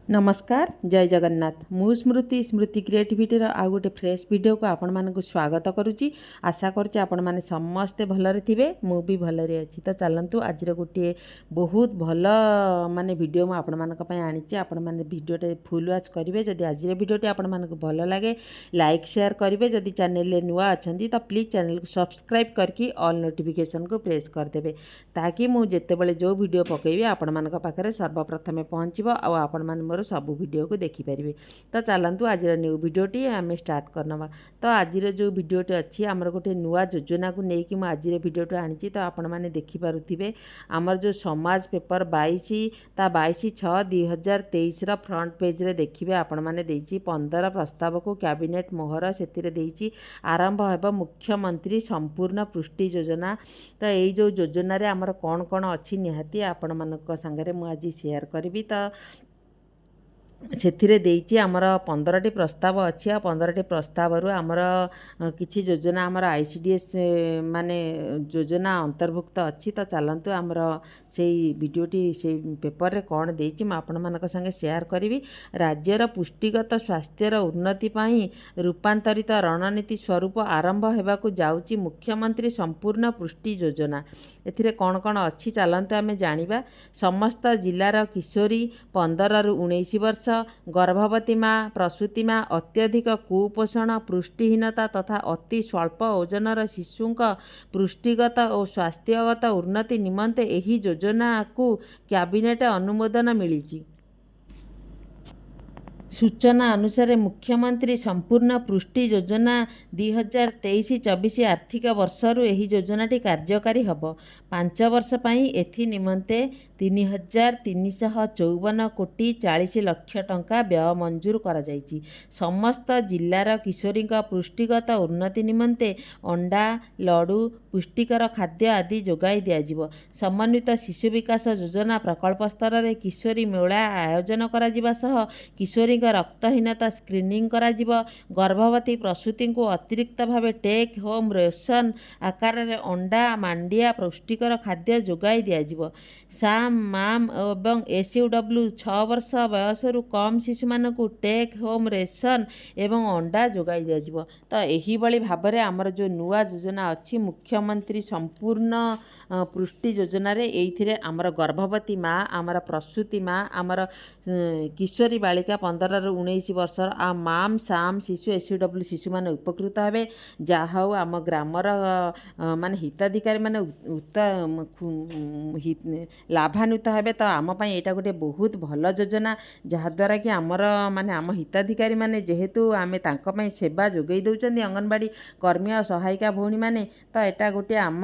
नमस्कार जय जगन्नाथ मु स्मृति क्रिएटिविटी आउ गोटे फ्रेश वीडियो को आपण मानक स्वागत करुच्ची। आशा करुच्ची आपण माने समस्ते भलरे थिबे मु भी भलरे अच्छी। तो चलतु आज गोटे बहुत भल माने वीडियो मु आपण मानक पय आनिची। आपण माने वीडियोटे फुल वाच करिवे। जदि आज वीडियोटी आपण मानक भल लागे लाइक शेयर करिवे। जदि चैनल रे नुआ अछंती तो प्लीज चैनल को सब्सक्राइब करके ऑल नोटिफिकेशन को प्रेस कर देबे ताकि मु जेतेबेले जो वीडियो पकेबी आपण मानक पाखरे सर्वप्रथमे पहुंचीबो आ आपण माने सब वीडियो को देखिपारे। तो चलतु आज न्यू वीडियोटी आम स्टार्ट करनवा। तो आज जो वीडियोटी अच्छी आमर गोटे नुआ योजना को लेकिन आज वीडियोटी आनी। तो आपण मैंने देखिपे आमर जो समाज पेपर 22/6/2023 फ्रंट पेज रे देखिए आपण मैंने 15 प्रस्ताव को कैबिनेट मोहर से आरंभ होगा मुख्यमंत्री संपूर्ण पुष्टि योजना। तो यही जो योजना रे आमर कौन कौन अच्छी निहाती आपण मानक संगे मु आज शेयर करी। तो से देइछि आमर 15टी प्रस्ताव अच्छी। 15टी प्रस्ताव आमर किछि योजना आमर आईसीडीएस माने योजना अंतर्भुक्त अच्छी। तो चलतु आमर से वीडियोटी से पेपर रे कौन देइछि म आपण मानक संगे शेयर करी। राज्यर पुष्टिगत स्वास्थ्यर उन्नति पाई रूपांतरित रणनीति स्वरूप आरंभ हेबाकु जाउछि मुख्यमंत्री संपूर्ण पुष्टि योजना। एथिरे कौन कौन अच्छी चलतु आमे जानिबा। समस्त जिलार किशोरी 15 रु 19 वर्ष गर्भवती माँ प्रसूति माँ अत्यधिक कुपोषण पुष्टिहीनता तथा अति स्वल्प ओजनर शिशुं पुष्टिगत और स्वास्थ्यगत उन्नति निमंते एही योजना को कैबिनेट अनुमोदन मिली। सूचना अनुसार मुख्यमंत्री संपूर्ण पुष्टि योजना 2023-24 आर्थिक वर्षरु एही योजनाटी कार्यकारी हब। 5 वर्ष पाई एथि निमंते 3,354 कोटी 40 लक्ष टंका व्यय मंजूर करा जायछि। समस्त जिलार किशोरी पुष्टिगत उन्नति निमंते अंडा लडू पुष्टिकर खाद्य आदि जोगाई दियाजिवो। समन्वित शिशु विकास योजना प्रकल्प स्तर में किशोरी मेला आयोजन करा जिबा सह किशोरी रक्तहीनता स्क्रीनिंग करा जिवो। गर्भवती प्रसूति को अतिरिक्त भाव टेक होम रेशन आकार रे अंडा मांडिया पुष्टिकर खाद्य जोगाई दियाजिवो। साम माम एवं एसयूडब्ल्यू 6 वर्ष बयस कम शिशु मान को टेक होम रेशन एवं अंडा जोगाई दियाजिवो। तो यही भली भाव में आमर जो नुआ योजना अच्छी मुख्यमंत्री संपूर्ण पुष्टि योजना रे एइथिरे आमर गर्भवती माँ आमर प्रसूति माँ आमर किशोरी बालिका 15 रु 19 वर्ष आ माम साम शिशु एसयूडब्ल्यू शिशु मान उपकृत हेबे। जहा आम ग्रामर मान हिताधिकारी मान लाभान्वित हेबे। तो आम पई एटा गोटे बहुत भल योजना जहाद्वारा कि आमर माने आम हिताधिकारी माने जेहेतु आमे तांको पई सेवा जोगई दउचंदी अंगनवाड़ी कर्मी और सहायिका भौणी माने। तो एटा गोटे आम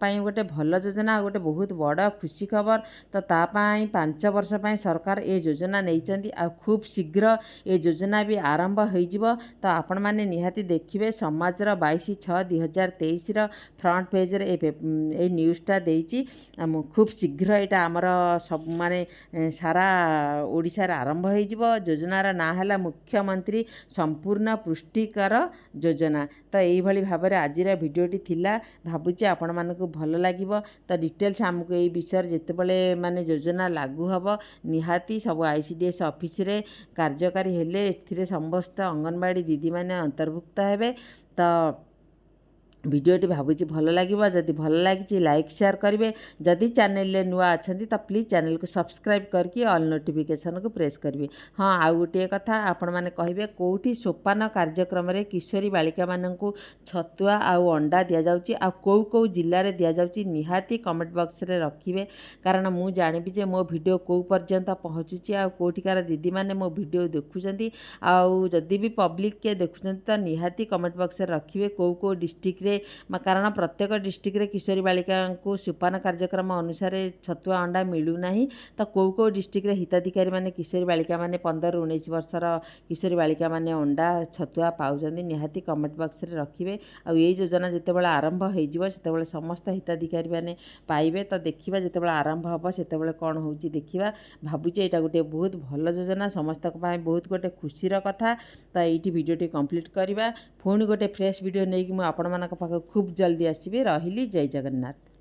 पई गोटे भल योजना गोटे बहुत बड़ खुशी खबर। तो ता पई 5 वर्ष पई सरकार ए योजना नैचंदी आ खूब शीघ्र ए योजना भी आरंभ होइजिवो। तो आपण माने निहाती देखिबे समाजर 22/6/2023 फ्रंट पेज रे ए न्यूज़टा देइछि। खूब शीघ्र एटा आमर सब माने सारा ओडिसा रे आरंभ होइजिवो। योजनार ना हला मुख्यमंत्री संपूर्ण पुष्टिकर योजना। तो यही भली भाव में आज वीडियोटी थिला भाबुची आपण मानकु भल लागिवो। तो डिटेल्स हमको ये विषय जितेबले माने योजना लागू हब निहाती सब आईसीडीएस ऑफिस रे कार्यकारी हेले एथिरे समस्त अंगनवाड़ी दीदी माने अंतर्भुक्त हेबे। तो वीडियोटी भाबुची भल लागिवो। जदि भल लागिची लाइक शेयर करिवे। जदि चैनल ले नुआ अछंती तो प्लीज चैनल को सब्सक्राइब करके ऑल नोटिफिकेशन को प्रेस करिवे। हाँ आउ गोटे कथा आपण माने कहिबे कोठी सोपान कार्यक्रम रे किशोरी बालिका माननकु छतुआ आउ अंडा दिया जाउची आ को जिल्ला रे दिया जाउची निहाती कमेंट बॉक्स रे रखिवे। कारण मु जानिबी जे मो वीडियो को पर्यंत पहुँचुची आ कोठिकार दीदी माने मो वीडियो देखुचंती आउ जदि भी पब्लिक के देखुचंती तो निहाती कमेंट बॉक्स रे रखिवे को डिस्ट्रिक्ट रे। कारण प्रत्येक डिस्ट्रिक्ट रे किशोरी बालिका को सोपान कार्यक्रम अनुसार छतुआ अंडा मिलू नहीं। तो को डिस्ट्रिक्ट रे हिताधिकारी माने किशोरी बालिका माने 15 रु 19 वर्षर किशोरी बालिका माने अंडा छतुआ पाउजंदी निहाती कमेंट बॉक्स रे रखिवे। आ ये योजना जेतेबेले आरंभ होइजिवो सेतेबेले समस्त हिताधिकारी माने पाइबे। तो देखिबा जेतेबेले आरंभ हबो सेतेबेले कोन होउची देखिबा। भाबुची एटा गोटे बहुत भल योजना समस्त पाई बहुत गोटे खुशीर कथा। तो एइठी वीडियोटी कंप्लीट करिबा। पुणी गोटे फ्रेश वीडियो नेकी मु आपण मानक पाख खूब जल्दी आसीबे। रहिली जय जगन्नाथ।